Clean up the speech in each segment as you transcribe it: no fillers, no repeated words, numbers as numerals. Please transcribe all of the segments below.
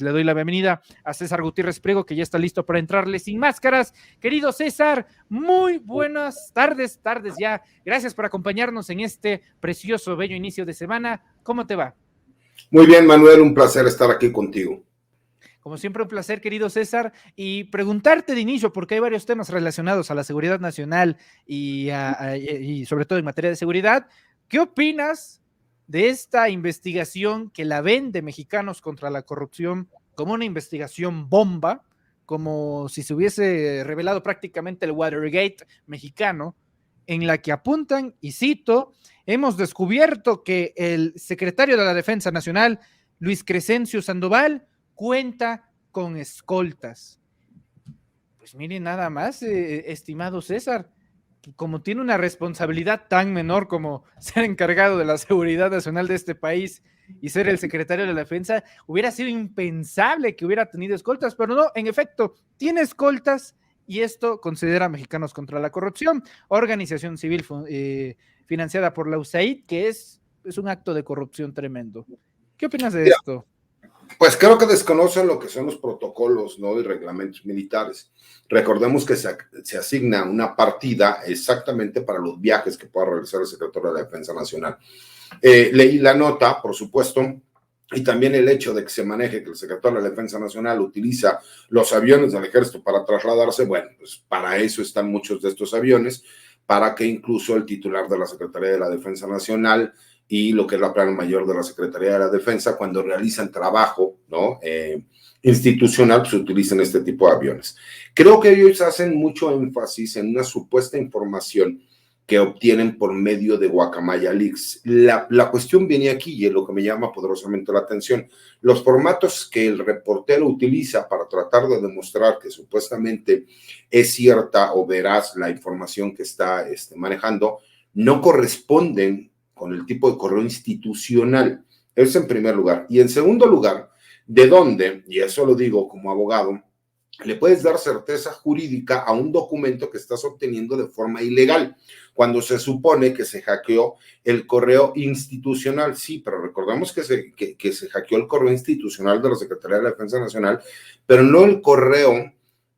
Le doy la bienvenida a César Gutiérrez Priego, que ya está listo para entrarle sin máscaras. Querido César, muy buenas tardes ya. Gracias por acompañarnos en este precioso, bello inicio de semana. ¿Cómo te va? Muy bien, Manuel, un placer estar aquí contigo. Como siempre, un placer, querido César, y preguntarte de inicio, porque hay varios temas relacionados a la seguridad nacional y sobre todo en materia de seguridad. ¿Qué opinas de esta investigación que la ven de Mexicanos contra la Corrupción como una investigación bomba, como si se hubiese revelado prácticamente el Watergate mexicano, en la que apuntan, y cito, hemos descubierto que el secretario de la Defensa Nacional, Luis Crescencio Sandoval, cuenta con escoltas? Pues miren nada más, estimado César, como tiene una responsabilidad tan menor como ser encargado de la seguridad nacional de este país y ser el secretario de la defensa, hubiera sido impensable que hubiera tenido escoltas, pero no, en efecto, tiene escoltas, y esto considera Mexicanos contra la Corrupción, organización civil financiada por la USAID, que es un acto de corrupción tremendo. ¿Qué opinas de esto? Pues creo que desconocen lo que son los protocolos, ¿no? Y reglamentos militares. Recordemos que se asigna una partida exactamente para los viajes que pueda realizar el secretario de la Defensa Nacional. Leí la nota, por supuesto, y también el hecho de que se maneje que el secretario de la Defensa Nacional utiliza los aviones del ejército para trasladarse. Bueno, pues para eso están muchos de estos aviones, para que incluso el titular de la Secretaría de la Defensa Nacional y lo que es la plana mayor de la Secretaría de la Defensa, cuando realizan trabajo, ¿no? Institucional, pues utilizan este tipo de aviones. Creo que ellos hacen mucho énfasis en una supuesta información que obtienen por medio de Guacamaya Leaks. La cuestión viene aquí, y es lo que me llama poderosamente la atención. Los formatos que el reportero utiliza para tratar de demostrar que supuestamente es cierta o veraz la información que está manejando, no corresponden con el tipo de correo institucional. Eso en primer lugar. Y en segundo lugar, ¿de dónde? Y eso lo digo como abogado, le puedes dar certeza jurídica a un documento que estás obteniendo de forma ilegal, cuando se supone que se hackeó el correo institucional. Sí, pero recordemos que se hackeó el correo institucional de la Secretaría de la Defensa Nacional, pero no el correo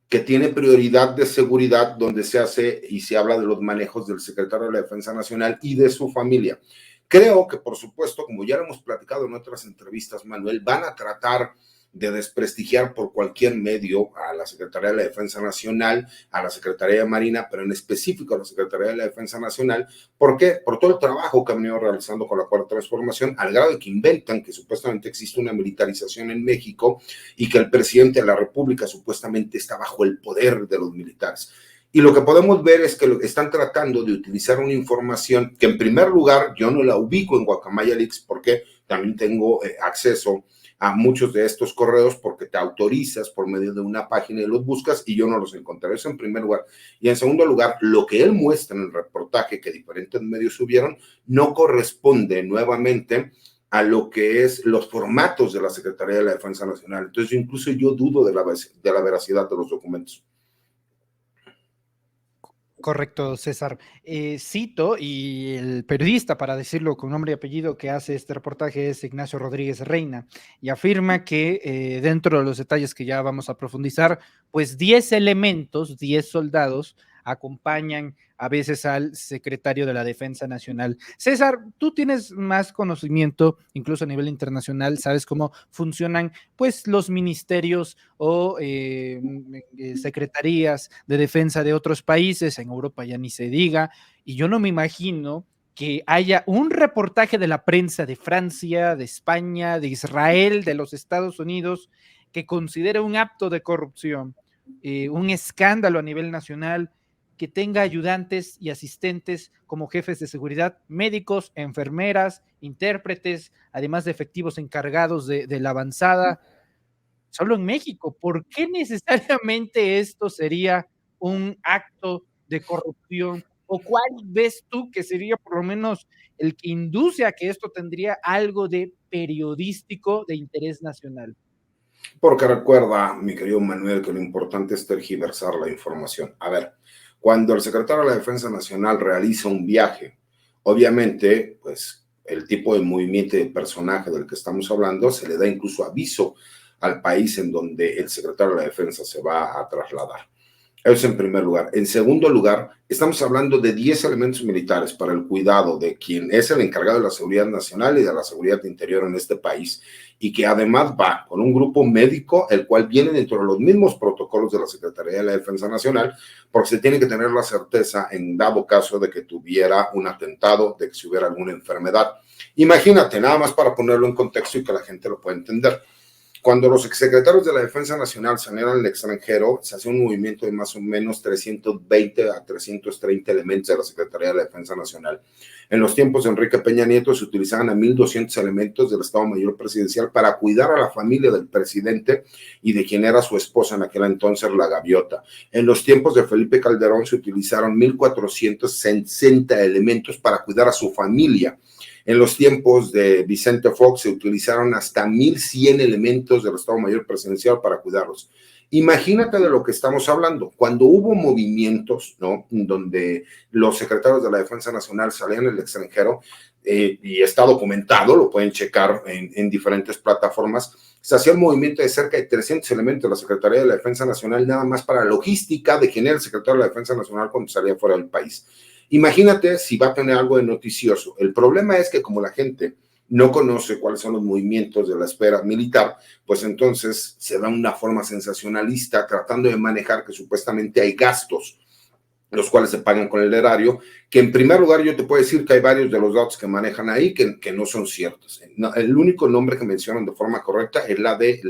que tiene prioridad de seguridad, donde se hace y se habla de los manejos del secretario de la Defensa Nacional y de su familia. Creo que, por supuesto, como ya lo hemos platicado en otras entrevistas, Manuel, van a tratar de desprestigiar por cualquier medio a la Secretaría de la Defensa Nacional, a la Secretaría de Marina, pero en específico a la Secretaría de la Defensa Nacional. ¿Por qué? Por todo el trabajo que han venido realizando con la Cuarta Transformación, al grado de que inventan que supuestamente existe una militarización en México y que el presidente de la República supuestamente está bajo el poder de los militares. Y lo que podemos ver es que están tratando de utilizar una información que, en primer lugar, yo no la ubico en Guacamaya Leaks, porque también tengo acceso a muchos de estos correos, porque te autorizas por medio de una página y los buscas, y yo no los encontré. Eso en primer lugar. Y en segundo lugar, lo que él muestra en el reportaje que diferentes medios subieron no corresponde nuevamente a lo que es los formatos de la Secretaría de la Defensa Nacional. Entonces, incluso yo dudo de la veracidad de los documentos. Correcto, César. Cito, y el periodista, para decirlo con nombre y apellido, que hace este reportaje es Ignacio Rodríguez Reina, y afirma que dentro de los detalles que ya vamos a profundizar, pues 10 elementos, 10 soldados acompañan a veces al secretario de la Defensa Nacional. César, tú tienes más conocimiento, incluso a nivel internacional, sabes cómo funcionan pues los ministerios o secretarías de defensa de otros países, en Europa ya ni se diga, y yo no me imagino que haya un reportaje de la prensa de Francia, de España, de Israel, de los Estados Unidos, que considere un acto de corrupción, un escándalo a nivel nacional, que tenga ayudantes y asistentes como jefes de seguridad, médicos, enfermeras, intérpretes, además de efectivos encargados de la avanzada, solo en México. ¿Por qué necesariamente esto sería un acto de corrupción? ¿O cuál ves tú que sería por lo menos el que induce a que esto tendría algo de periodístico de interés nacional? Porque recuerda, mi querido Manuel, que lo importante es tergiversar la información. A ver, cuando el secretario de la Defensa Nacional realiza un viaje, obviamente, pues el tipo de movimiento de personaje del que estamos hablando se le da incluso aviso al país en donde el secretario de la Defensa se va a trasladar. Eso en primer lugar. En segundo lugar, estamos hablando de 10 elementos militares para el cuidado de quien es el encargado de la seguridad nacional y de la seguridad interior en este país, y que además va con un grupo médico, el cual viene dentro de los mismos protocolos de la Secretaría de la Defensa Nacional, porque se tiene que tener la certeza en dado caso de que tuviera un atentado, de que si hubiera alguna enfermedad. Imagínate, nada más para ponerlo en contexto y que la gente lo pueda entender. Cuando los exsecretarios de la Defensa Nacional salían al extranjero, se hacía un movimiento de más o menos 320 a 330 elementos de la Secretaría de la Defensa Nacional. En los tiempos de Enrique Peña Nieto se utilizaban a 1,200 elementos del Estado Mayor Presidencial para cuidar a la familia del presidente y de quien era su esposa en aquel entonces, la Gaviota. En los tiempos de Felipe Calderón se utilizaron 1,460 elementos para cuidar a su familia. En los tiempos de Vicente Fox se utilizaron hasta 1,100 elementos del Estado Mayor Presidencial para cuidarlos. Imagínate de lo que estamos hablando. Cuando hubo movimientos, ¿no?, donde los secretarios de la Defensa Nacional salían al extranjero, y está documentado, lo pueden checar en diferentes plataformas, se hacía el movimiento de cerca de 300 elementos de la Secretaría de la Defensa Nacional, nada más para logística de quién era el secretario de la Defensa Nacional cuando salía fuera del país. Imagínate si va a tener algo de noticioso. El problema es que como la gente no conoce cuáles son los movimientos de la esfera militar, pues entonces se da una forma sensacionalista tratando de manejar que supuestamente hay gastos, los cuales se pagan con el erario, que en primer lugar yo te puedo decir que hay varios de los datos que manejan ahí que no son ciertos. No, el único nombre que mencionan de forma correcta es la de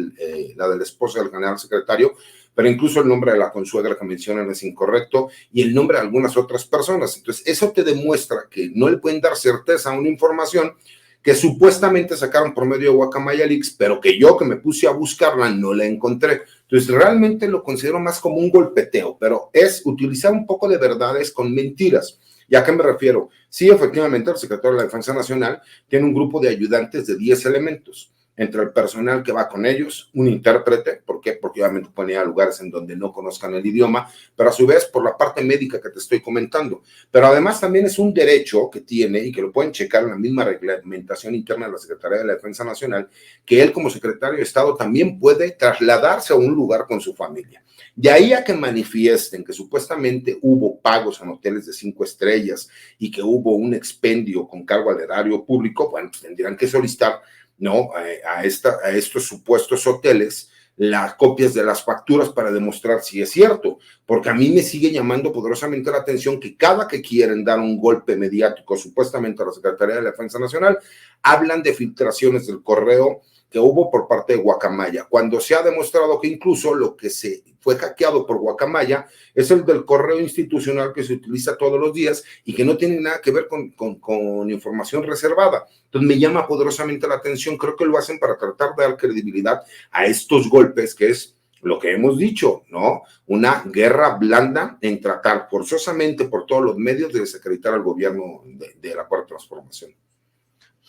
la esposa del general secretario, pero incluso el nombre de la consuegra que mencionan es incorrecto y el nombre de algunas otras personas. Entonces, eso te demuestra que no le pueden dar certeza a una información que supuestamente sacaron por medio de Guacamaya Leaks, pero que yo que me puse a buscarla no la encontré. Entonces, realmente lo considero más como un golpeteo, pero es utilizar un poco de verdades con mentiras. ¿Y a qué me refiero? Sí, efectivamente, el secretario de la Defensa Nacional tiene un grupo de ayudantes de 10 elementos. Entre el personal que va con ellos, un intérprete, ¿por qué? Porque obviamente pueden ir a lugares en donde no conozcan el idioma, pero a su vez por la parte médica que te estoy comentando. Pero además también es un derecho que tiene y que lo pueden checar en la misma reglamentación interna de la Secretaría de la Defensa Nacional, que él como secretario de Estado también puede trasladarse a un lugar con su familia. De ahí a que manifiesten que supuestamente hubo pagos en hoteles de 5 estrellas y que hubo un expendio con cargo al erario público, bueno, pues tendrían que solicitar, ¿no?, a estos supuestos hoteles las copias de las facturas para demostrar si es cierto, porque a mí me sigue llamando poderosamente la atención que cada que quieren dar un golpe mediático supuestamente a la Secretaría de la Defensa Nacional, hablan de filtraciones del correo que hubo por parte de Guacamaya, cuando se ha demostrado que incluso lo que se fue hackeado por Guacamaya es el del correo institucional que se utiliza todos los días y que no tiene nada que ver con información reservada. Entonces me llama poderosamente la atención, creo que lo hacen para tratar de dar credibilidad a estos golpes, que es lo que hemos dicho, ¿no? Una guerra blanda en tratar forzosamente por todos los medios de desacreditar al gobierno de la Cuarta Transformación.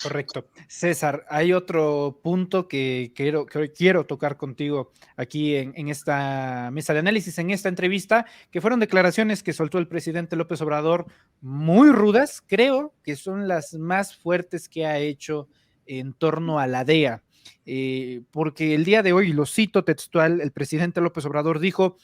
Correcto. César, hay otro punto que quiero tocar contigo aquí en esta mesa de análisis, en esta entrevista, que fueron declaraciones que soltó el presidente López Obrador muy rudas, creo que son las más fuertes que ha hecho en torno a la DEA, porque el día de hoy, lo cito textual, el presidente López Obrador dijo: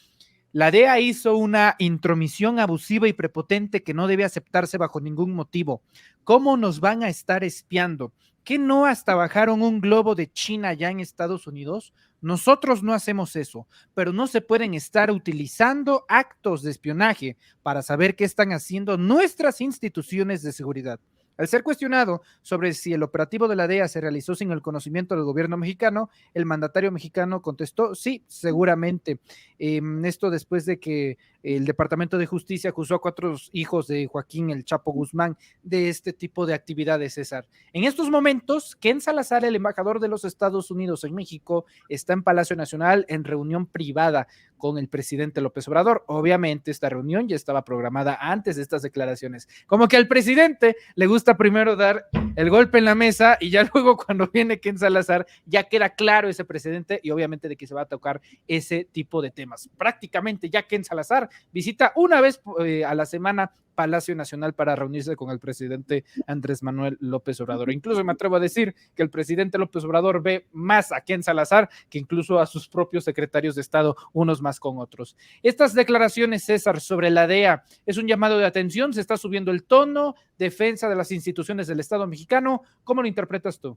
la DEA hizo una intromisión abusiva y prepotente que no debe aceptarse bajo ningún motivo. ¿Cómo nos van a estar espiando? ¿Qué no hasta bajaron un globo de China allá en Estados Unidos? Nosotros no hacemos eso, pero no se pueden estar utilizando actos de espionaje para saber qué están haciendo nuestras instituciones de seguridad. Al ser cuestionado sobre si el operativo de la DEA se realizó sin el conocimiento del gobierno mexicano, el mandatario mexicano contestó: sí, seguramente. Esto después de que el Departamento de Justicia acusó a 4 hijos de Joaquín El Chapo Guzmán de este tipo de actividades, César. En estos momentos, Ken Salazar, el embajador de los Estados Unidos en México, está en Palacio Nacional en reunión privada con el presidente López Obrador. Obviamente esta reunión ya estaba programada antes de estas declaraciones. Como que al presidente le gusta primero dar el golpe en la mesa y ya luego cuando viene Ken Salazar ya queda claro ese precedente y obviamente de que se va a tocar ese tipo de temas. Prácticamente ya Ken Salazar visita una vez a la semana Palacio Nacional para reunirse con el presidente Andrés Manuel López Obrador. Incluso me atrevo a decir que el presidente López Obrador ve más a Ken Salazar que incluso a sus propios secretarios de Estado, unos más con otros. Estas declaraciones, César, sobre la DEA, ¿es un llamado de atención? ¿Se está subiendo el tono? ¿Defensa de las instituciones del Estado mexicano? ¿Cómo lo interpretas tú?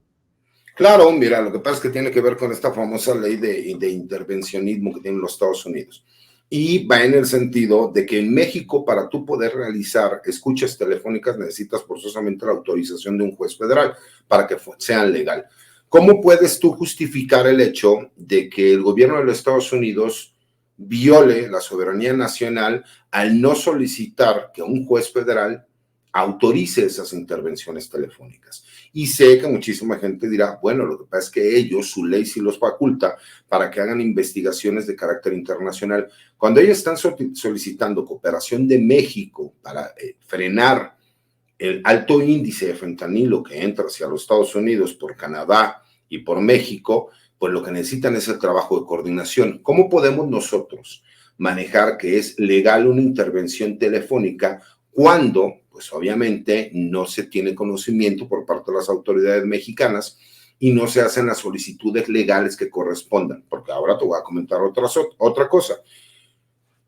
Claro, mira, lo que pasa es que tiene que ver con esta famosa ley de intervencionismo que tienen los Estados Unidos. Y va en el sentido de que en México, para tú poder realizar escuchas telefónicas, necesitas forzosamente la autorización de un juez federal para que sean legal. ¿Cómo puedes tú justificar el hecho de que el gobierno de los Estados Unidos viole la soberanía nacional al no solicitar que un juez federal autorice esas intervenciones telefónicas? Y sé que muchísima gente dirá, bueno, lo que pasa es que ellos, su ley sí los faculta para que hagan investigaciones de carácter internacional. Cuando ellos están solicitando cooperación de México para frenar el alto índice de fentanilo que entra hacia los Estados Unidos por Canadá y por México, pues lo que necesitan es el trabajo de coordinación. ¿Cómo podemos nosotros manejar que es legal una intervención telefónica cuando, pues obviamente, no se tiene conocimiento por parte de las autoridades mexicanas y no se hacen las solicitudes legales que correspondan? Porque ahora te voy a comentar otra cosa.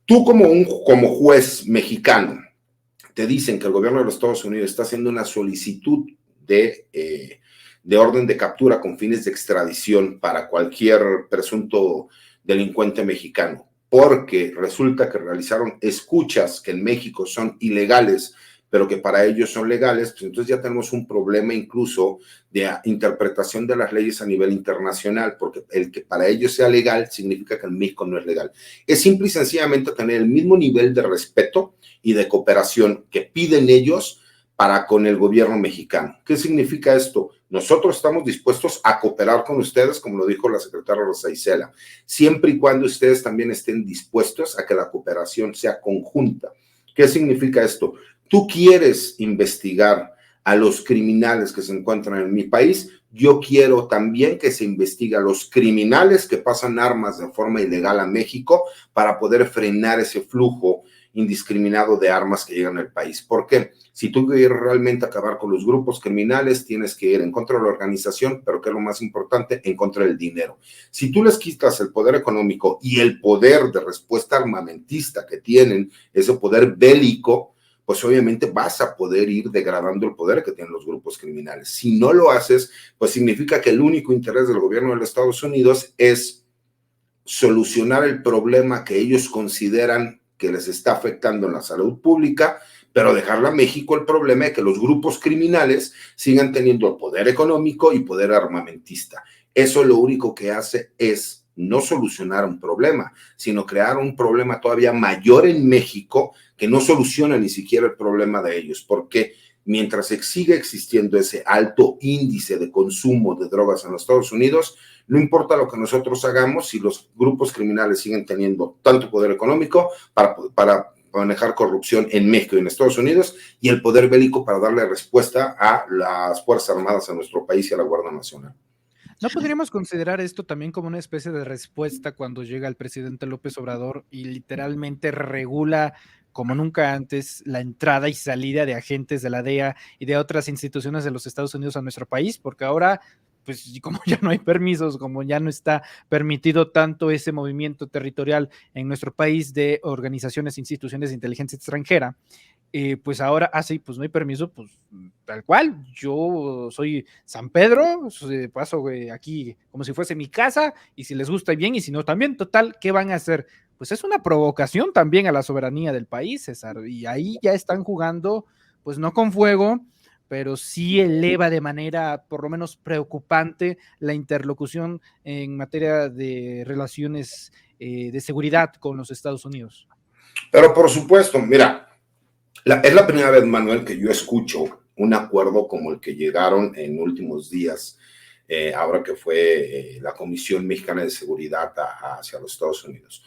Tú como juez mexicano, te dicen que el gobierno de los Estados Unidos está haciendo una solicitud de orden de captura con fines de extradición para cualquier presunto delincuente mexicano, porque resulta que realizaron escuchas que en México son ilegales, pero que para ellos son legales, pues entonces ya tenemos un problema incluso de interpretación de las leyes a nivel internacional, porque el que para ellos sea legal significa que en México no es legal. Es simple y sencillamente tener el mismo nivel de respeto y de cooperación que piden ellos para con el gobierno mexicano. ¿Qué significa esto? Nosotros estamos dispuestos a cooperar con ustedes, como lo dijo la secretaria Rosa Isela, siempre y cuando ustedes también estén dispuestos a que la cooperación sea conjunta. ¿Qué significa esto? Tú quieres investigar a los criminales que se encuentran en mi país, yo quiero también que se investigue a los criminales que pasan armas de forma ilegal a México para poder frenar ese flujo indiscriminado de armas que llegan al país. ¿Por qué? Si tú quieres realmente acabar con los grupos criminales, tienes que ir en contra de la organización, pero ¿qué es lo más importante? En contra del dinero. Si tú les quitas el poder económico y el poder de respuesta armamentista que tienen, ese poder bélico, pues obviamente vas a poder ir degradando el poder que tienen los grupos criminales. Si no lo haces, pues significa que el único interés del gobierno de los Estados Unidos es solucionar el problema que ellos consideran que les está afectando en la salud pública, pero dejarle a México el problema de que los grupos criminales sigan teniendo el poder económico y poder armamentista. Eso lo único que hace es no solucionar un problema, sino crear un problema todavía mayor en México que no soluciona ni siquiera el problema de ellos, porque mientras sigue existiendo ese alto índice de consumo de drogas en los Estados Unidos, no importa lo que nosotros hagamos, si los grupos criminales siguen teniendo tanto poder económico para manejar corrupción en México y en Estados Unidos, y el poder bélico para darle respuesta a las Fuerzas Armadas en nuestro país y a la Guardia Nacional. ¿No podríamos considerar esto también como una especie de respuesta cuando llega el presidente López Obrador y literalmente regula como nunca antes la entrada y salida de agentes de la DEA y de otras instituciones de los Estados Unidos a nuestro país? Porque ahora, pues como ya no hay permisos, como ya no está permitido tanto ese movimiento territorial en nuestro país de organizaciones e instituciones de inteligencia extranjera, pues ahora, sí, pues no hay permiso, pues tal cual, yo soy San Pedro, paso aquí como si fuese mi casa, y si les gusta bien, y si no también, total, ¿qué van a hacer? Pues es una provocación también a la soberanía del país, César, y ahí ya están jugando, pues no con fuego, pero sí eleva de manera por lo menos preocupante la interlocución en materia de relaciones de seguridad con los Estados Unidos. Pero por supuesto, mira, es la primera vez, Manuel, que yo escucho un acuerdo como el que llegaron en últimos días, ahora que fue la Comisión Mexicana de Seguridad hacia los Estados Unidos.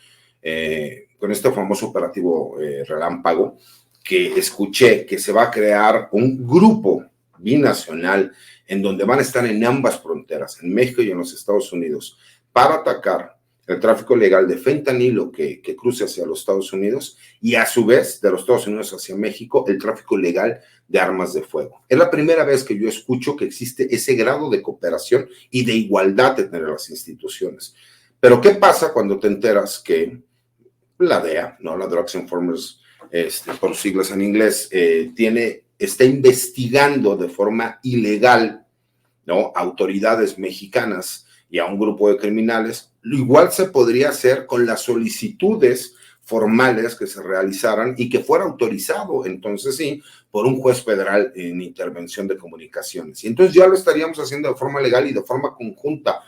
Con este famoso operativo Relámpago, que escuché que se va a crear un grupo binacional en donde van a estar en ambas fronteras, en México y en los Estados Unidos, para atacar el tráfico legal de fentanilo que cruce hacia los Estados Unidos y a su vez de los Estados Unidos hacia México el tráfico legal de armas de fuego. Es la primera vez que yo escucho que existe ese grado de cooperación y de igualdad entre las instituciones. Pero ¿qué pasa cuando te enteras que la DEA, ¿no? La Drugs Enforcement, por siglas en inglés, está investigando de forma ilegal, ¿no? Autoridades mexicanas y a un grupo de criminales? Lo igual se podría hacer con las solicitudes formales que se realizaran y que fuera autorizado, entonces sí, por un juez federal en intervención de comunicaciones. Y entonces ya lo estaríamos haciendo de forma legal y de forma conjunta.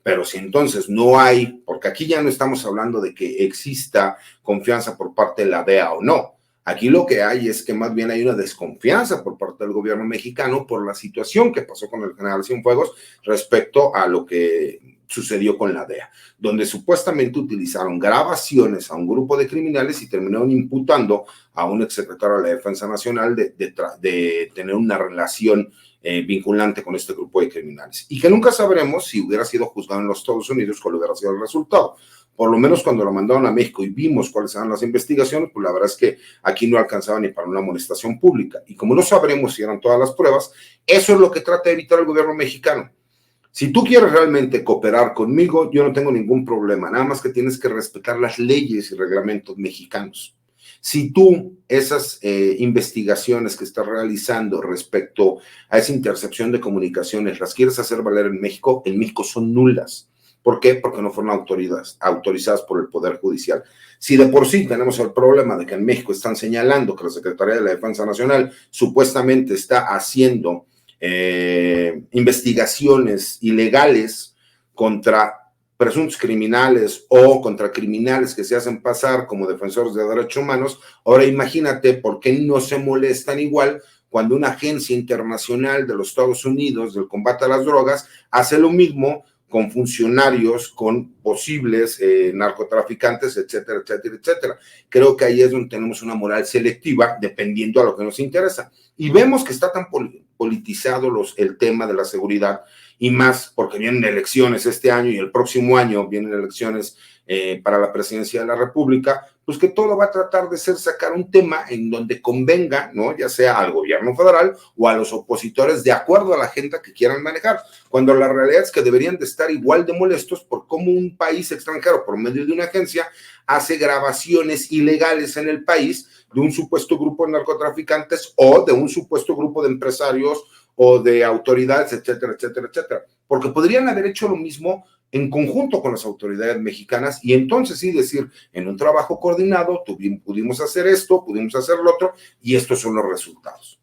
Pero si entonces no hay, porque aquí ya no estamos hablando de que exista confianza por parte de la DEA o no. Aquí lo que hay es que más bien hay una desconfianza por parte del gobierno mexicano por la situación que pasó con el general Cienfuegos respecto a lo que sucedió con la DEA, donde supuestamente utilizaron grabaciones a un grupo de criminales y terminaron imputando a un exsecretario de la Defensa Nacional de tener una relación vinculante con este grupo de criminales. Y que nunca sabremos si hubiera sido juzgado en los Estados Unidos cuál hubiera sido el resultado. Por lo menos cuando lo mandaron a México y vimos cuáles eran las investigaciones, pues la verdad es que aquí no alcanzaba ni para una amonestación pública. Y como no sabremos si eran todas las pruebas, eso es lo que trata de evitar el gobierno mexicano. Si tú quieres realmente cooperar conmigo, yo no tengo ningún problema, nada más que tienes que respetar las leyes y reglamentos mexicanos. Si tú esas investigaciones que estás realizando respecto a esa intercepción de comunicaciones las quieres hacer valer en México son nulas. ¿Por qué? Porque no fueron autorizadas por el Poder Judicial. Si de por sí tenemos el problema de que en México están señalando que la Secretaría de la Defensa Nacional supuestamente está haciendo investigaciones ilegales contra presuntos criminales o contra criminales que se hacen pasar como defensores de derechos humanos, ahora imagínate por qué no se molestan igual cuando una agencia internacional de los Estados Unidos del combate a las drogas hace lo mismo con funcionarios, con posibles narcotraficantes, etcétera, etcétera, etcétera. Creo que ahí es donde tenemos una moral selectiva dependiendo a lo que nos interesa. Y vemos que está tan politizado el tema de la seguridad y más porque vienen elecciones este año y el próximo año vienen elecciones para la presidencia de la República, pues que todo va a tratar de ser sacar un tema en donde convenga, ¿no? Ya sea al gobierno federal o a los opositores de acuerdo a la agenda que quieran manejar, cuando la realidad es que deberían de estar igual de molestos por cómo un país extranjero, por medio de una agencia, hace grabaciones ilegales en el país de un supuesto grupo de narcotraficantes o de un supuesto grupo de empresarios o de autoridades, etcétera, etcétera, etcétera. Porque podrían haber hecho lo mismo en conjunto con las autoridades mexicanas y entonces sí decir, en un trabajo coordinado pudimos hacer esto, pudimos hacer lo otro y estos son los resultados.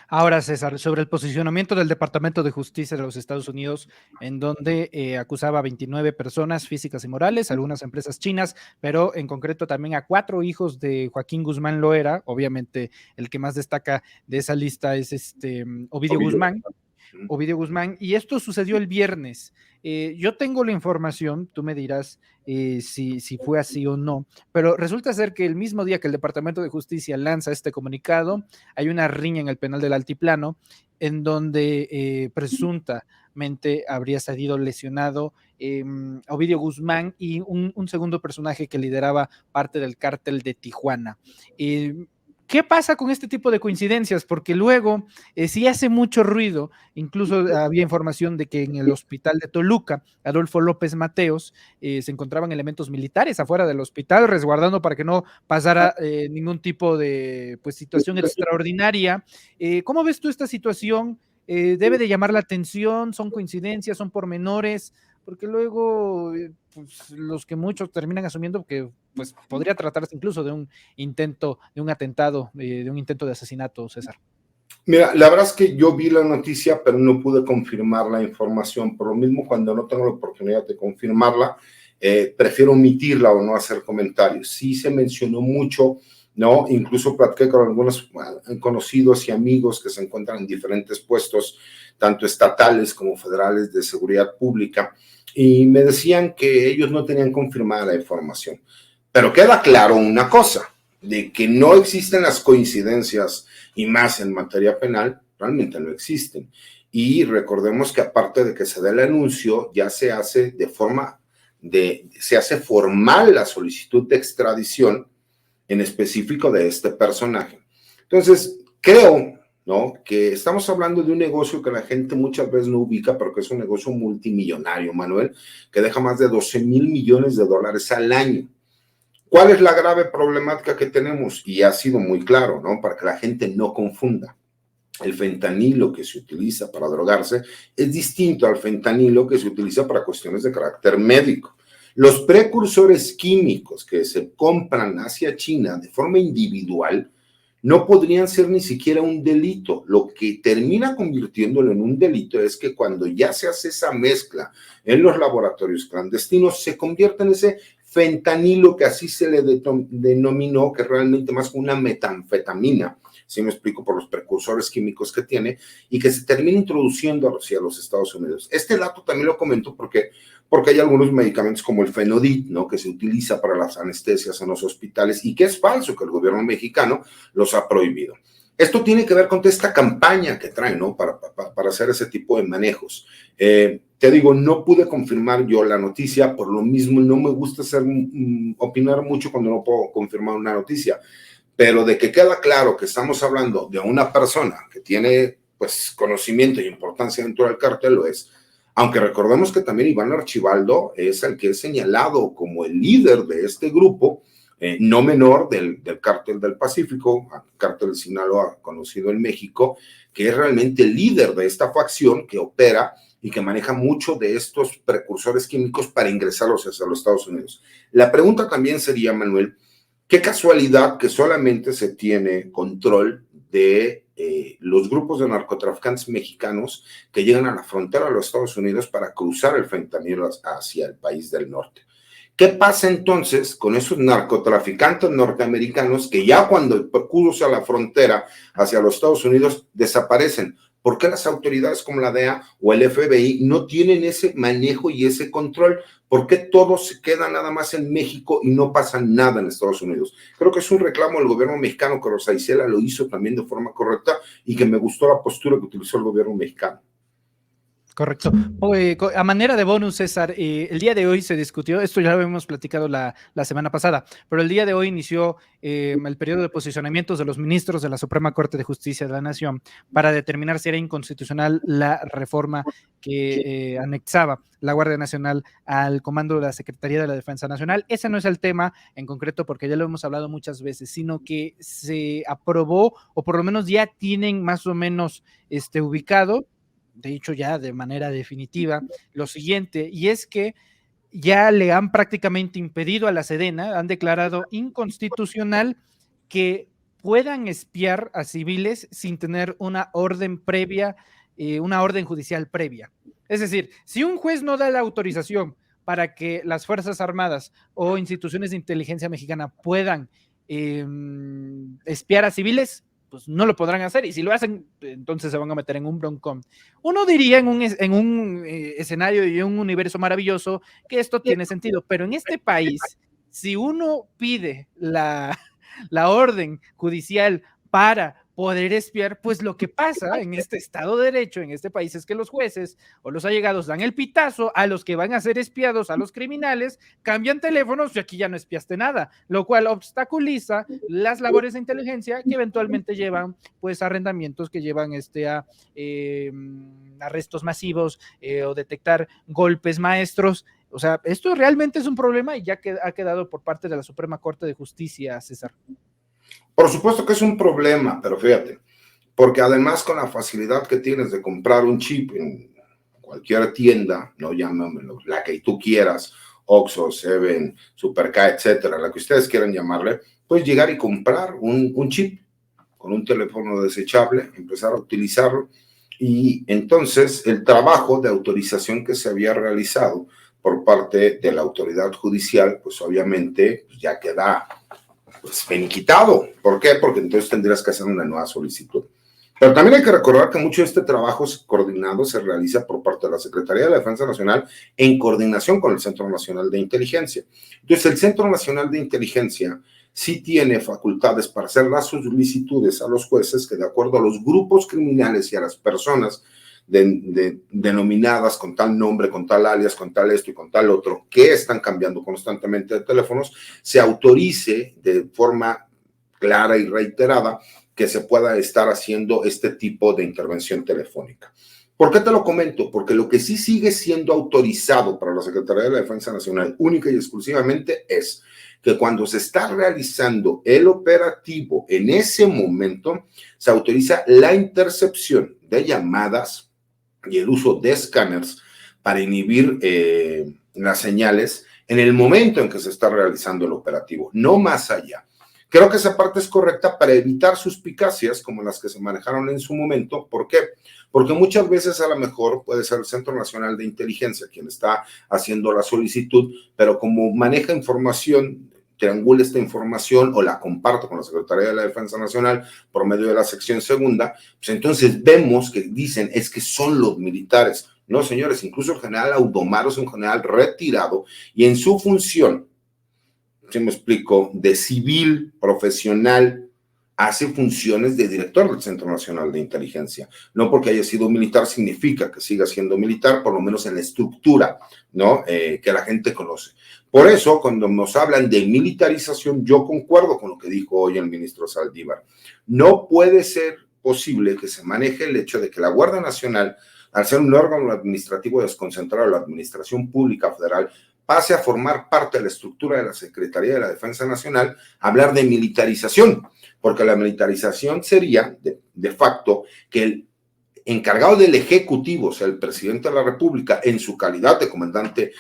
Ahora, César, sobre el posicionamiento del Departamento de Justicia de los Estados Unidos, en donde acusaba a 29 personas físicas y morales, algunas empresas chinas, pero en concreto también a 4 hijos de Joaquín Guzmán Loera. Obviamente, el que más destaca de esa lista es Ovidio Guzmán. Ovidio Guzmán, y esto sucedió el viernes. Yo tengo la información, tú me dirás si fue así o no, pero resulta ser que el mismo día que el Departamento de Justicia lanza este comunicado, hay una riña en el penal del Altiplano, en donde presuntamente habría salido lesionado Ovidio Guzmán y un segundo personaje que lideraba parte del cártel de Tijuana. ¿Qué pasa con este tipo de coincidencias? Porque luego sí hace mucho ruido, incluso había información de que en el hospital de Toluca, Adolfo López Mateos, se encontraban elementos militares afuera del hospital, resguardando para que no pasara ningún tipo de situación extraordinaria. ¿Cómo ves tú esta situación? ¿Debe de llamar la atención? ¿Son coincidencias? ¿Son pormenores? Porque luego pues, los que muchos terminan asumiendo que pues podría tratarse incluso de un intento, de un atentado, de un intento de asesinato, César. Mira, la verdad es que yo vi la noticia, pero no pude confirmar la información. Por lo mismo, cuando no tengo la oportunidad de confirmarla, prefiero omitirla o no hacer comentarios. Sí se mencionó mucho, ¿no? Incluso platiqué con algunos conocidos y amigos que se encuentran en diferentes puestos, tanto estatales como federales de seguridad pública, y me decían que ellos no tenían confirmada la información. Pero queda claro una cosa, de que no existen las coincidencias y más en materia penal, realmente no existen. Y recordemos que aparte de que se dé el anuncio, ya se hace de forma se hace formal la solicitud de extradición en específico de este personaje. Entonces, creo, ¿no?, que estamos hablando de un negocio que la gente muchas veces no ubica, pero que es un negocio multimillonario, Manuel, que deja más de 12,000 millones de dólares al año. ¿Cuál es la grave problemática que tenemos? Y ha sido muy claro, ¿no?, para que la gente no confunda. El fentanilo que se utiliza para drogarse es distinto al fentanilo que se utiliza para cuestiones de carácter médico. Los precursores químicos que se compran hacia China de forma individual no podrían ser ni siquiera un delito. Lo que termina convirtiéndolo en un delito es que cuando ya se hace esa mezcla en los laboratorios clandestinos, se convierte en ese fentanilo que así se le denominó, que realmente más que una metanfetamina, si me explico, por los precursores químicos que tiene, y que se termina introduciendo hacia los Estados Unidos. Este dato también lo comento porque hay algunos medicamentos como el Fenodit, ¿no?, que se utiliza para las anestesias en los hospitales y que es falso que el gobierno mexicano los ha prohibido. Esto tiene que ver con esta campaña que traen, ¿no?, para hacer ese tipo de manejos. Te digo, no pude confirmar yo la noticia, por lo mismo no me gusta opinar mucho cuando no puedo confirmar una noticia, pero de que queda claro que estamos hablando de una persona que tiene, pues, conocimiento y importancia dentro del cártel, lo es. Aunque recordemos que también Iván Archibaldo es el que es señalado como el líder de este grupo, no menor del cártel del Pacífico, cártel de Sinaloa, conocido en México, que es realmente el líder de esta facción que opera y que maneja mucho de estos precursores químicos para ingresarlos hacia los Estados Unidos. La pregunta también sería, Manuel, qué casualidad que solamente se tiene control de los grupos de narcotraficantes mexicanos que llegan a la frontera de los Estados Unidos para cruzar el fentanilo hacia el país del norte. ¿Qué pasa entonces con esos narcotraficantes norteamericanos que ya cuando cruzan la frontera hacia los Estados Unidos desaparecen? ¿Por qué las autoridades como la DEA o el FBI no tienen ese manejo y ese control? ¿Por qué todo se queda nada más en México y no pasa nada en Estados Unidos? Creo que es un reclamo del gobierno mexicano, que Rosa Isela lo hizo también de forma correcta y que me gustó la postura que utilizó el gobierno mexicano. Correcto. A manera de bonus, César, el día de hoy se discutió, esto ya lo habíamos platicado la semana pasada, pero el día de hoy inició el periodo de posicionamientos de los ministros de la Suprema Corte de Justicia de la Nación para determinar si era inconstitucional la reforma que anexaba la Guardia Nacional al comando de la Secretaría de la Defensa Nacional. Ese no es el tema en concreto, porque ya lo hemos hablado muchas veces, sino que se aprobó, o por lo menos ya tienen más o menos ubicado, de hecho ya de manera definitiva, lo siguiente, y es que ya le han prácticamente impedido a la Sedena, han declarado inconstitucional que puedan espiar a civiles sin tener una orden previa, una orden judicial previa. Es decir, si un juez no da la autorización para que las Fuerzas Armadas o instituciones de inteligencia mexicana puedan espiar a civiles, pues no lo podrán hacer, y si lo hacen, entonces se van a meter en un broncón. Uno diría en un escenario y un universo maravilloso que esto tiene sentido, pero en este país, si uno pide la orden judicial para poder espiar, pues lo que pasa en este Estado de Derecho, en este país, es que los jueces o los allegados dan el pitazo a los que van a ser espiados, a los criminales, cambian teléfonos y aquí ya no espiaste nada, lo cual obstaculiza las labores de inteligencia que eventualmente llevan pues arrendamientos que llevan a arrestos masivos o detectar golpes maestros. O sea, esto realmente es un problema y ya que ha quedado por parte de la Suprema Corte de Justicia, César. Por supuesto que es un problema, pero fíjate, porque además con la facilidad que tienes de comprar un chip en cualquier tienda, no llámamelo, la que tú quieras, Oxxo, Seven, Superca, etcétera, la que ustedes quieran llamarle, puedes llegar y comprar un chip con un teléfono desechable, empezar a utilizarlo, y entonces el trabajo de autorización que se había realizado por parte de la autoridad judicial, pues obviamente pues ya queda pues finiquitado. ¿Por qué? Porque entonces tendrías que hacer una nueva solicitud. Pero también hay que recordar que mucho de este trabajo coordinado se realiza por parte de la Secretaría de la Defensa Nacional en coordinación con el Centro Nacional de Inteligencia. Entonces, el Centro Nacional de Inteligencia sí tiene facultades para hacer las solicitudes a los jueces que, de acuerdo a los grupos criminales y a las personas denominadas con tal nombre, con tal alias, con tal esto y con tal otro, que están cambiando constantemente de teléfonos, se autorice de forma clara y reiterada que se pueda estar haciendo este tipo de intervención telefónica. ¿Por qué te lo comento? Porque lo que sí sigue siendo autorizado para la Secretaría de la Defensa Nacional única y exclusivamente es que cuando se está realizando el operativo, en ese momento se autoriza la intercepción de llamadas y el uso de escáneres para inhibir las señales en el momento en que se está realizando el operativo, no más allá. Creo que esa parte es correcta para evitar suspicacias como las que se manejaron en su momento. ¿Por qué? Porque muchas veces a lo mejor puede ser el Centro Nacional de Inteligencia quien está haciendo la solicitud, pero como maneja información, triangula esta información o la comparto con la Secretaría de la Defensa Nacional por medio de la sección segunda, pues entonces vemos que dicen es que son los militares. No, señores, incluso el general Audomaro es un general retirado y en su función, si me explico, de civil profesional, hace funciones de director del Centro Nacional de Inteligencia. No porque haya sido militar significa que siga siendo militar, por lo menos en la estructura, ¿no? Que la gente conoce. Por eso, cuando nos hablan de militarización, yo concuerdo con lo que dijo hoy el ministro Saldívar. No puede ser posible que se maneje el hecho de que la Guardia Nacional, al ser un órgano administrativo desconcentrado de la Administración Pública Federal, pase a formar parte de la estructura de la Secretaría de la Defensa Nacional, hablar de militarización, porque la militarización sería, de facto, que el encargado del Ejecutivo, o sea, el presidente de la República, en su calidad de comandante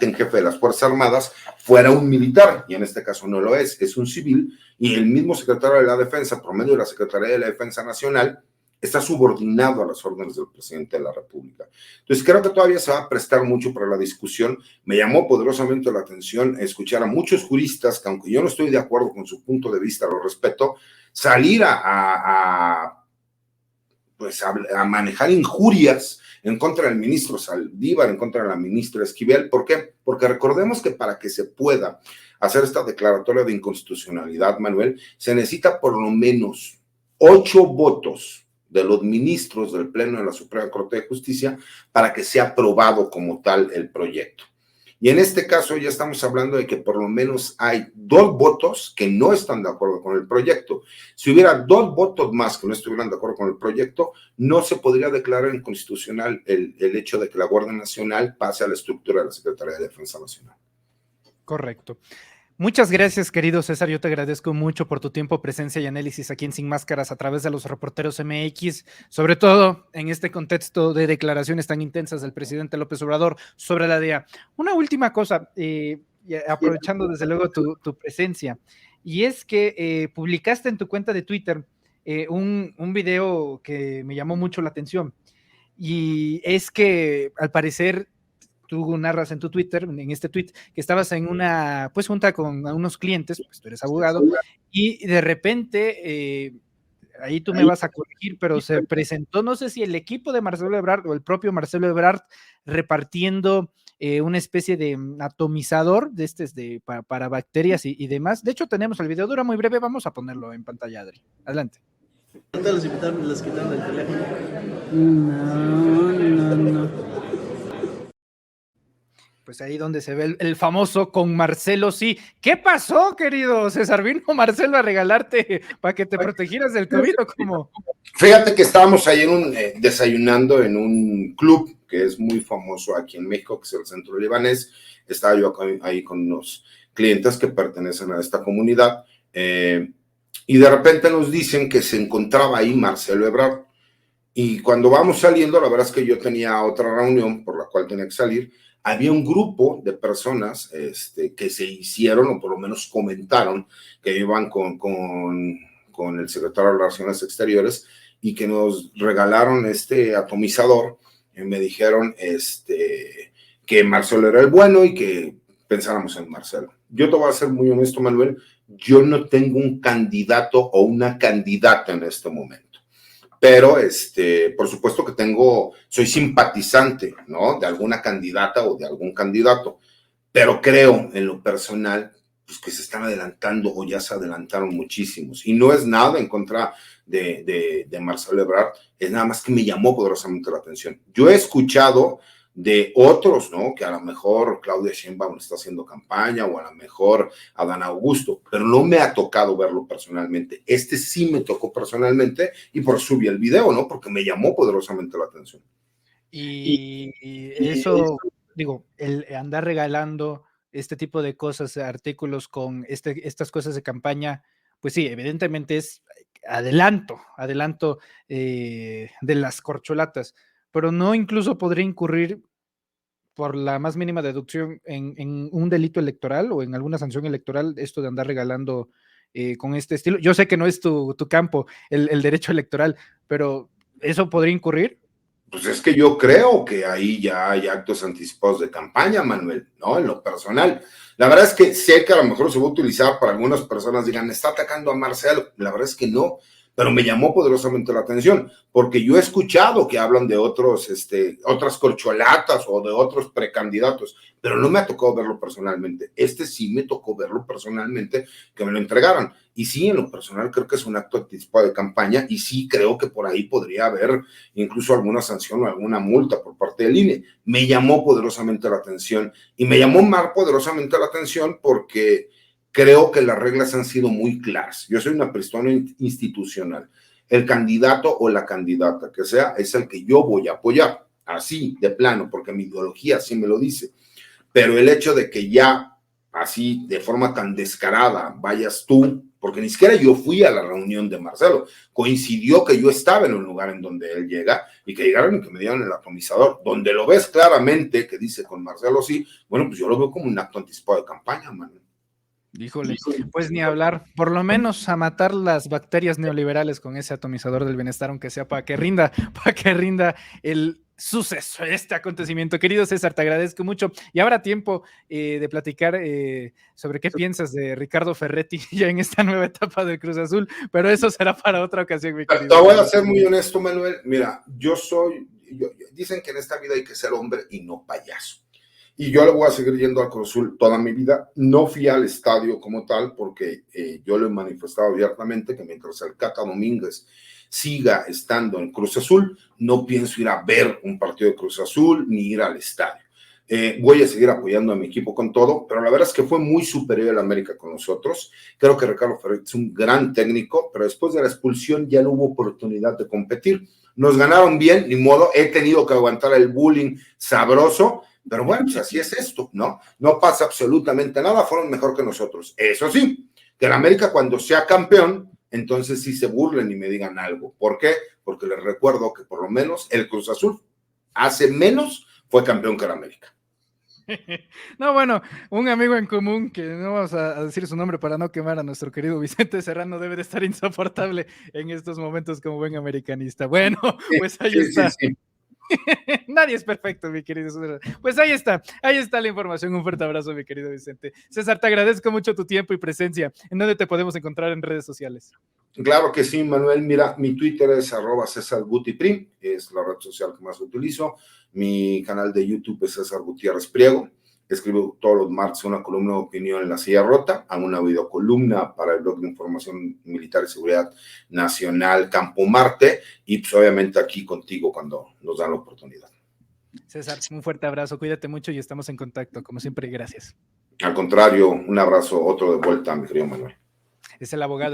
en jefe de las Fuerzas Armadas, fuera un militar, y en este caso no lo es un civil, y el mismo secretario de la Defensa, por medio de la Secretaría de la Defensa Nacional, está subordinado a las órdenes del presidente de la República. Entonces, creo que todavía se va a prestar mucho para la discusión. Me llamó poderosamente la atención escuchar a muchos juristas, que aunque yo no estoy de acuerdo con su punto de vista, lo respeto, salir a manejar injurias en contra del ministro Saldívar, en contra de la ministra Esquivel. ¿Por qué? Porque recordemos que para que se pueda hacer esta declaratoria de inconstitucionalidad, Manuel, se necesita por lo menos 8 votos de los ministros del Pleno de la Suprema Corte de Justicia para que sea aprobado como tal el proyecto. Y en este caso ya estamos hablando de que por lo menos hay 2 votos que no están de acuerdo con el proyecto. Si hubiera 2 votos más que no estuvieran de acuerdo con el proyecto, no se podría declarar inconstitucional el hecho de que la Guardia Nacional pase a la estructura de la Secretaría de Defensa Nacional. Correcto. Muchas gracias, querido César. Yo te agradezco mucho por tu tiempo, presencia y análisis aquí en Sin Máscaras a través de los Reporteros MX, sobre todo en este contexto de declaraciones tan intensas del presidente López Obrador sobre la DEA. Una última cosa, aprovechando desde luego tu presencia, y es que publicaste en tu cuenta de Twitter un video que me llamó mucho la atención, y es que al parecer tú narras en tu Twitter, en este tweet, que estabas en una junta con unos clientes, pues tú eres abogado, y de repente, ahí tú me vas a corregir, pero se presentó, no sé si el equipo de Marcelo Ebrard o el propio Marcelo Ebrard repartiendo una especie de atomizador de para bacterias y demás. De hecho, tenemos el video, dura muy breve, vamos a ponerlo en pantalla, Adri. Adelante. ¿Les quitaron el teléfono? No. Pues ahí donde se ve el famoso con Marcelo, sí. ¿Qué pasó, querido César? ¿Vino Marcelo a regalarte para que te protegieras del COVID o cómo? Fíjate que estábamos ahí desayunando en un club que es muy famoso aquí en México, que es el Centro Libanés. Estaba yo ahí con unos clientes que pertenecen a esta comunidad y de repente nos dicen que se encontraba ahí Marcelo Ebrard. Y cuando vamos saliendo, la verdad es que yo tenía otra reunión por la cual tenía que salir. Había un grupo de personas que se hicieron, o por lo menos comentaron, que iban con el secretario de Relaciones Exteriores y que nos regalaron este atomizador. Y me dijeron que Marcelo era el bueno y que pensáramos en Marcelo. Yo te voy a ser muy honesto, Manuel, yo no tengo un candidato o una candidata en este momento. Pero, por supuesto que soy simpatizante, ¿no? De alguna candidata o de algún candidato, pero creo en lo personal pues que se están adelantando o ya se adelantaron muchísimos. Y no es nada en contra de Marcelo Ebrard, es nada más que me llamó poderosamente la atención. Yo he escuchado de otros, ¿no? Que a lo mejor Claudia Sheinbaum está haciendo campaña o a lo mejor Adán Augusto, pero no me ha tocado verlo personalmente. Este sí me tocó personalmente y por eso subí el video, ¿no? Porque me llamó poderosamente la atención. Y eso, digo, el andar regalando este tipo de cosas, artículos con estas cosas de campaña, pues sí, evidentemente es adelanto de las corcholatas, pero no incluso podría incurrir por la más mínima deducción en un delito electoral o en alguna sanción electoral, esto de andar regalando con este estilo. Yo sé que no es tu campo, el derecho electoral, pero ¿eso podría incurrir? Pues es que yo creo que ahí ya hay actos anticipados de campaña, Manuel, ¿no? En lo personal. La verdad es que sé que a lo mejor se va a utilizar para algunas personas, digan, está atacando a Marcelo. La verdad es que no, pero me llamó poderosamente la atención, porque yo he escuchado que hablan de otras corcholatas o de otros precandidatos, pero no me ha tocado verlo personalmente. Este sí me tocó verlo personalmente, que me lo entregaran. Y sí, en lo personal creo que es un acto anticipado de campaña y sí creo que por ahí podría haber incluso alguna sanción o alguna multa por parte del INE. Me llamó poderosamente la atención y me llamó más poderosamente la atención porque creo que las reglas han sido muy claras. Yo soy una persona institucional. El candidato o la candidata que sea es el que yo voy a apoyar, así de plano, porque mi ideología así me lo dice. Pero el hecho de que ya así de forma tan descarada vayas tú, porque ni siquiera yo fui a la reunión de Marcelo, coincidió que yo estaba en un lugar en donde él llega y que llegaron y que me dieron el atomizador, donde lo ves claramente que dice con Marcelo sí, bueno, pues yo lo veo como un acto anticipado de campaña, man. Híjole, pues ni hablar, por lo menos a matar las bacterias neoliberales con ese atomizador del bienestar, aunque sea para que rinda el suceso, este acontecimiento. Querido César, te agradezco mucho. Y habrá tiempo de platicar sobre qué piensas de Ricardo Ferretti ya en esta nueva etapa del Cruz Azul, pero eso será para otra ocasión, mi querido. Te voy a ser muy honesto, Manuel. Mira, dicen que en esta vida hay que ser hombre y no payaso. Y yo le voy a seguir yendo al Cruz Azul toda mi vida. No fui al estadio como tal porque yo lo he manifestado abiertamente que mientras el Cata Domínguez siga estando en Cruz Azul, no pienso ir a ver un partido de Cruz Azul ni ir al estadio. Voy a seguir apoyando a mi equipo con todo, pero la verdad es que fue muy superior el América con nosotros. Creo que Ricardo Ferretti es un gran técnico, pero después de la expulsión ya no hubo oportunidad de competir. Nos ganaron bien, ni modo, he tenido que aguantar el bullying sabroso, pero bueno, pues así es esto, ¿no? No pasa absolutamente nada, fueron mejor que nosotros. Eso sí, que el América cuando sea campeón, entonces sí se burlen y me digan algo. ¿Por qué? Porque les recuerdo que por lo menos el Cruz Azul hace menos fue campeón que el América. No, bueno, un amigo en común, que no vamos a decir su nombre para no quemar a nuestro querido Vicente Serrano, debe de estar insoportable en estos momentos como buen americanista. Bueno, pues ahí está. Sí. Nadie es perfecto, mi querido César. Pues ahí está la información. Un fuerte abrazo, mi querido Vicente. César, te agradezco mucho tu tiempo y presencia. ¿En dónde te podemos encontrar en redes sociales? Claro que sí, Manuel. Mira, mi Twitter es @CésarGutiPrim, es la red social que más utilizo. Mi canal de YouTube es César Gutiérrez Priego. Escribo todos los martes una columna de opinión en La Silla Rota, hago una videocolumna para el blog de información militar y seguridad nacional Campo Marte, y pues obviamente aquí contigo cuando nos dan la oportunidad. César, un fuerte abrazo, cuídate mucho y estamos en contacto, como siempre, gracias. Al contrario, un abrazo, otro de vuelta, mi querido Manuel. Es el abogado